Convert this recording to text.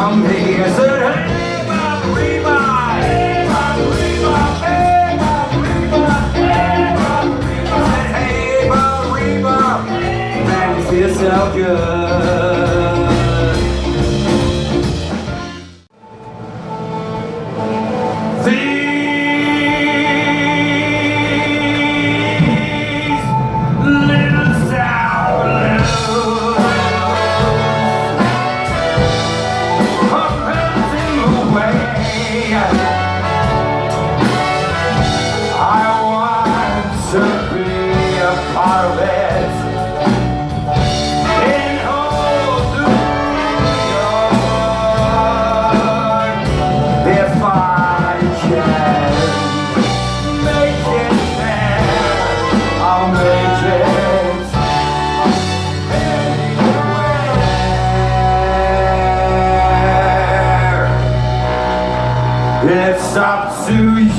from me. I said, hey, Mama Reba, hey, Mama Reba, hey, Mama Reba, hey, Mama Reba. I said, hey, Mama Reba, man, you feel so good. These little sour loaves are melting away. I want to be a part of it and hold New York. If I can make it there, I'll make it anywhere. It's up to you.